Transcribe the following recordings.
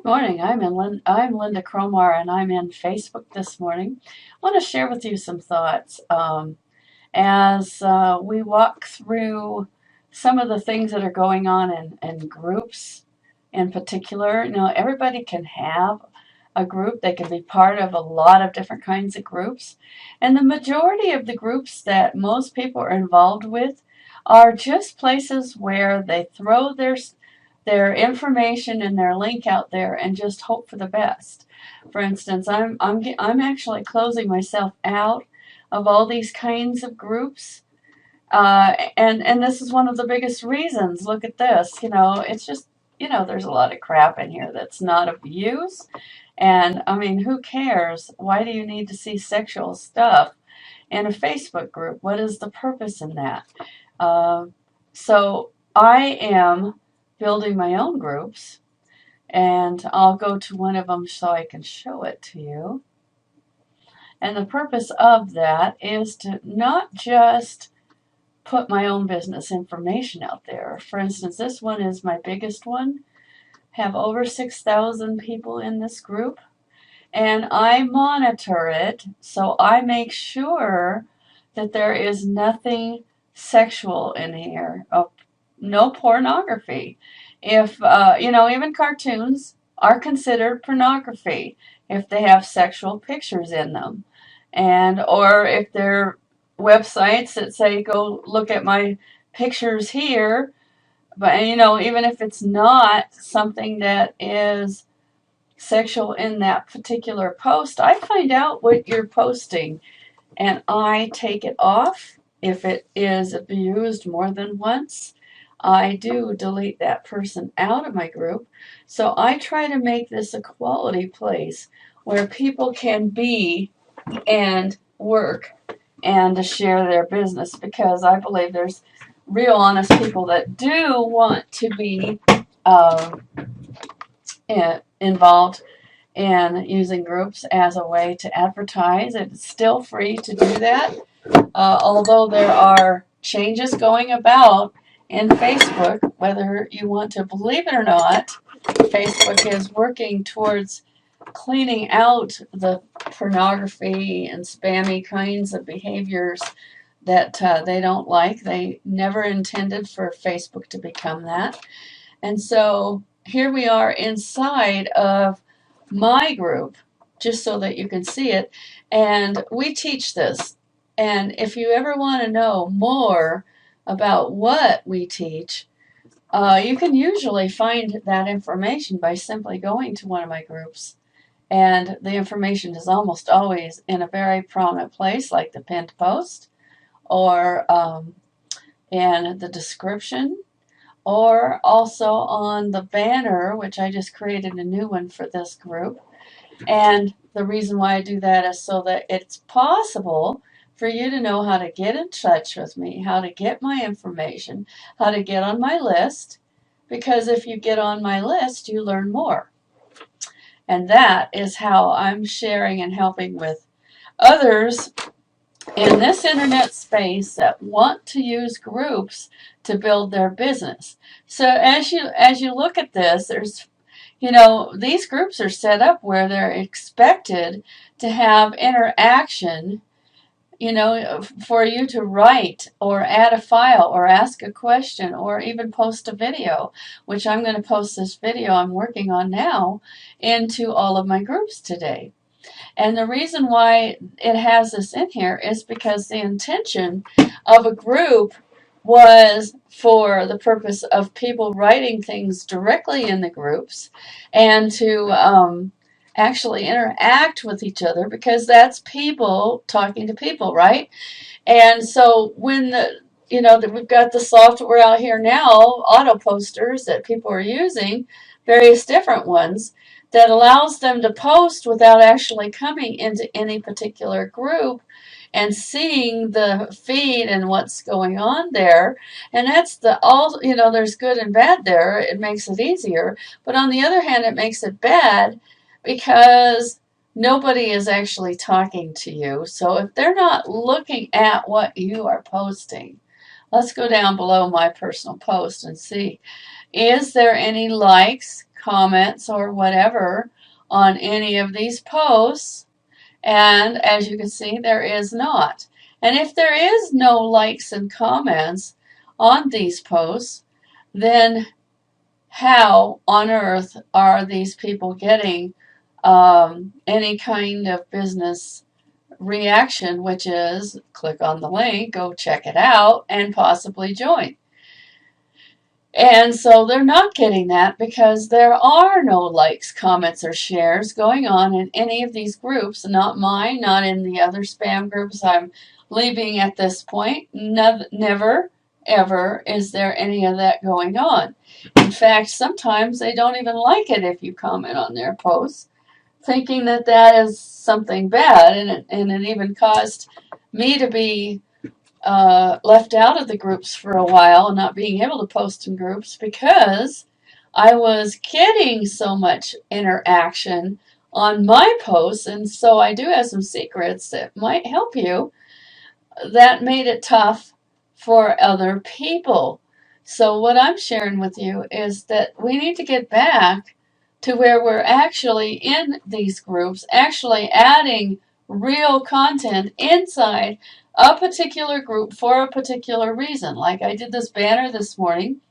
Morning. I'm Lynda Cromar, and I'm in Facebook this morning. I want to share with you some thoughts as we walk through some of the things that are going on in groups. In particular, everybody can have a group. They can be part of a lot of different kinds of groups, and the majority of the groups that most people are involved with are just places where they throw their information and their link out there and just hope for the best. For instance, I'm actually closing myself out of all these kinds of groups, and this is one of the biggest reasons. Look at this. It's just there's a lot of crap in here that's not of use, and I mean, who cares? Why do you need to see sexual stuff in a Facebook group? What is the purpose in that? Uh, so I am building my own groups, and I'll go to one of them so I can show it to you. And the purpose of that is to not just put my own business information out there. For instance, this one is my biggest one. Have over 6,000 people in this group, and I monitor it, so I make sure that there is nothing sexual in here. No pornography. If even cartoons are considered pornography if they have sexual pictures in them, and or if they're websites that say go look at my pictures here. But even if it's not something that is sexual in that particular post, I find out what you're posting and I take it off. If it is abused more than once, I do delete that person out of my group. So I try to make this a quality place where people can be and work and to share their business, because I believe there's real honest people that do want to be uh, involved in using groups as a way to advertise. It's still free to do that, although there are changes going about in Facebook, whether you want to believe it or not. Facebook is working towards cleaning out the pornography and spammy kinds of behaviors that they don't like. They never intended for Facebook to become that. And so here we are inside of my group, just so that you can see it. And we teach this. And if you ever want to know more about what we teach, you can usually find that information by simply going to one of my groups. And the information is almost always in a very prominent place, like the pinned post, or in the description, or also on the banner, which I just created a new one for this group. And the reason why I do that is so that it's possible for you to know how to get in touch with me, how to get my information, how to get on my list, because if you get on my list, you learn more. And that is how I'm sharing and helping with others in this internet space that want to use groups to build their business. So as you look at this, there's these groups are set up where they're expected to have interaction, for you to write or add a file or ask a question or even post a video, which I'm going to post this video I'm working on now into all of my groups today. And the reason why it has this in here is because the intention of a group was for the purpose of people writing things directly in the groups and to actually interact with each other, because that's people talking to people, right? And so when we've got the software out here now, auto posters that people are using, various different ones, that allows them to post without actually coming into any particular group and seeing the feed and what's going on there. And that's there's good and bad there. It makes it easier. But on the other hand, it makes it bad because nobody is actually talking to you. So if they're not looking at what you are posting, let's go down below my personal post and see, is there any likes, comments or whatever on any of these posts. And as you can see, there is not. And if there is no likes and comments on these posts, then how on earth are these people getting any kind of business reaction, which is click on the link, go check it out, and possibly join? And so they're not getting that because there are no likes, comments, or shares going on in any of these groups. Not mine, not in the other spam groups I'm leaving at this point. Never, ever is there any of that going on. In fact, sometimes they don't even like it if you comment on their posts, thinking that that is something bad. And it even caused me to be left out of the groups for a while and not being able to post in groups because I was getting so much interaction on my posts. And so I do have some secrets that might help you that made it tough for other people. So what I'm sharing with you is that we need to get back to where we're actually in these groups, actually adding real content inside a particular group for a particular reason. Like I did this banner this morning,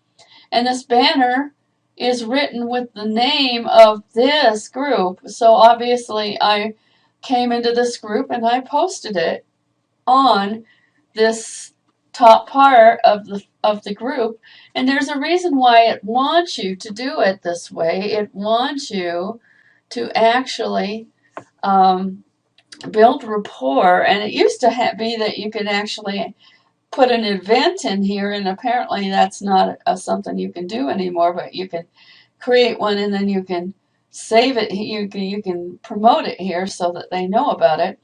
and this banner is written with the name of this group. So obviously I came into this group and I posted it on this top part of the group, and there's a reason why it wants you to do it this way. It wants you to actually build rapport, and it used to be that you could actually put an event in here, and apparently that's not something you can do anymore, but you can create one and then you can save it. You can promote it here so that they know about it.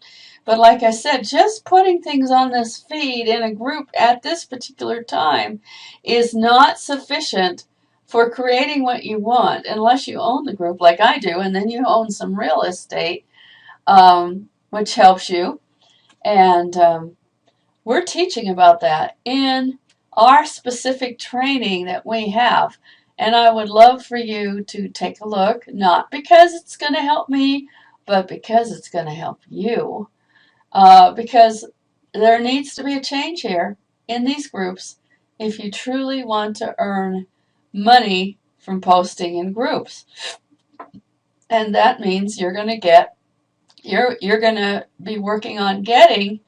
But like I said, just putting things on this feed in a group at this particular time is not sufficient for creating what you want unless you own the group like I do, and then you own some real estate, which helps you. And we're teaching about that in our specific training that we have. And I would love for you to take a look, not because it's going to help me, but because it's going to help you. Because there needs to be a change here in these groups if you truly want to earn money from posting in groups. And that means you're going to be working on getting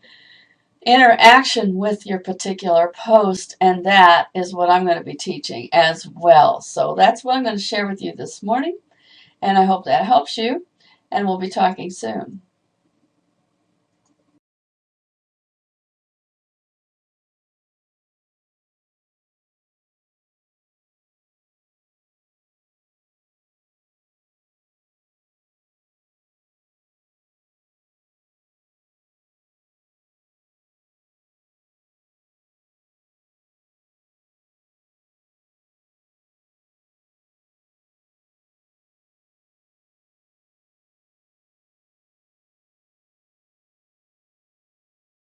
interaction with your particular post, and that is what I'm going to be teaching as well. So that's what I'm going to share with you this morning, and I hope that helps you, and we'll be talking soon.